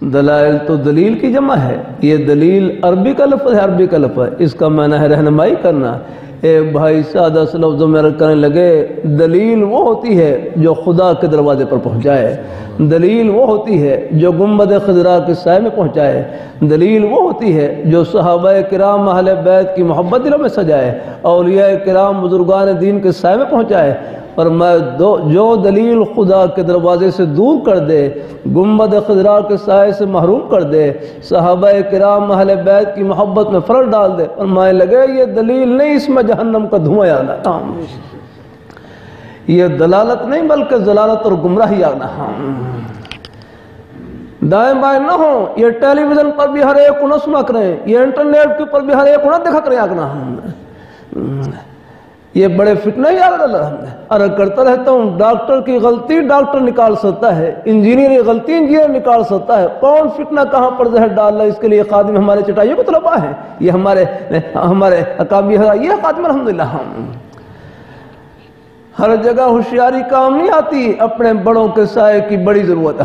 دلائل تو دلیل کی جمع ہے. یہ دلیل عربی کا لفظ ہے، عربی کا لفظ ہے. اس کا معنی ہے رہنمائی کرنا. ایک بھائی سادہ سے لفظوں میں عرض کرنے لگے، دلیل وہ ہوتی ہے جو خدا کے دروازے پر پہنچائے. دلیل وہ ہوتی ہے جو گنبد خضرا کے سائے میں پہنچائے. دلیل وہ ہوتی ہے جو صحابہ کرام اہل بیت کی محبت دلوں میں سجائے، اولیاء کرام بزرگان دین کے سائے میں پہنچائے. اور جو دلیل خدا کے دروازے سے دور کر دے، گنبد خضرا کے سائے سے محروم کر دے، صحابہ کرام اہل بیت کی محبت میں فرق ڈال دے، اور مائیں لگے یہ دلیل نہیں، اس میں جہنم کا دھواں آنا. یہ دلالت نہیں بلکہ ضلالت اور گمراہی آنا. دائیں بائیں نہ ہو، یہ ٹیلی ویژن پر بھی ہر ایک کو نہ سنا کریں، یہ انٹرنیٹ کے اوپر بھی ہر ایک کو نہ دیکھا کریں. آگنا یہ بڑے فتنہ ہی عرض کرتا رہتا ہوں. ڈاکٹر کی غلطی ڈاکٹر نکال سکتا ہے، انجینئر کی غلطی انجینئر نکال سکتا ہے. کون فتنہ کہاں پر زہر ڈال رہا ہے، اس کے لیے خادم ہمارے چٹائیوں کو طلبا ہے. یہ ہمارے اکابی یہ خادم الحمدللہ. ہر جگہ ہوشیاری کام نہیں آتی، اپنے بڑوں کے سائے کی بڑی ضرورت.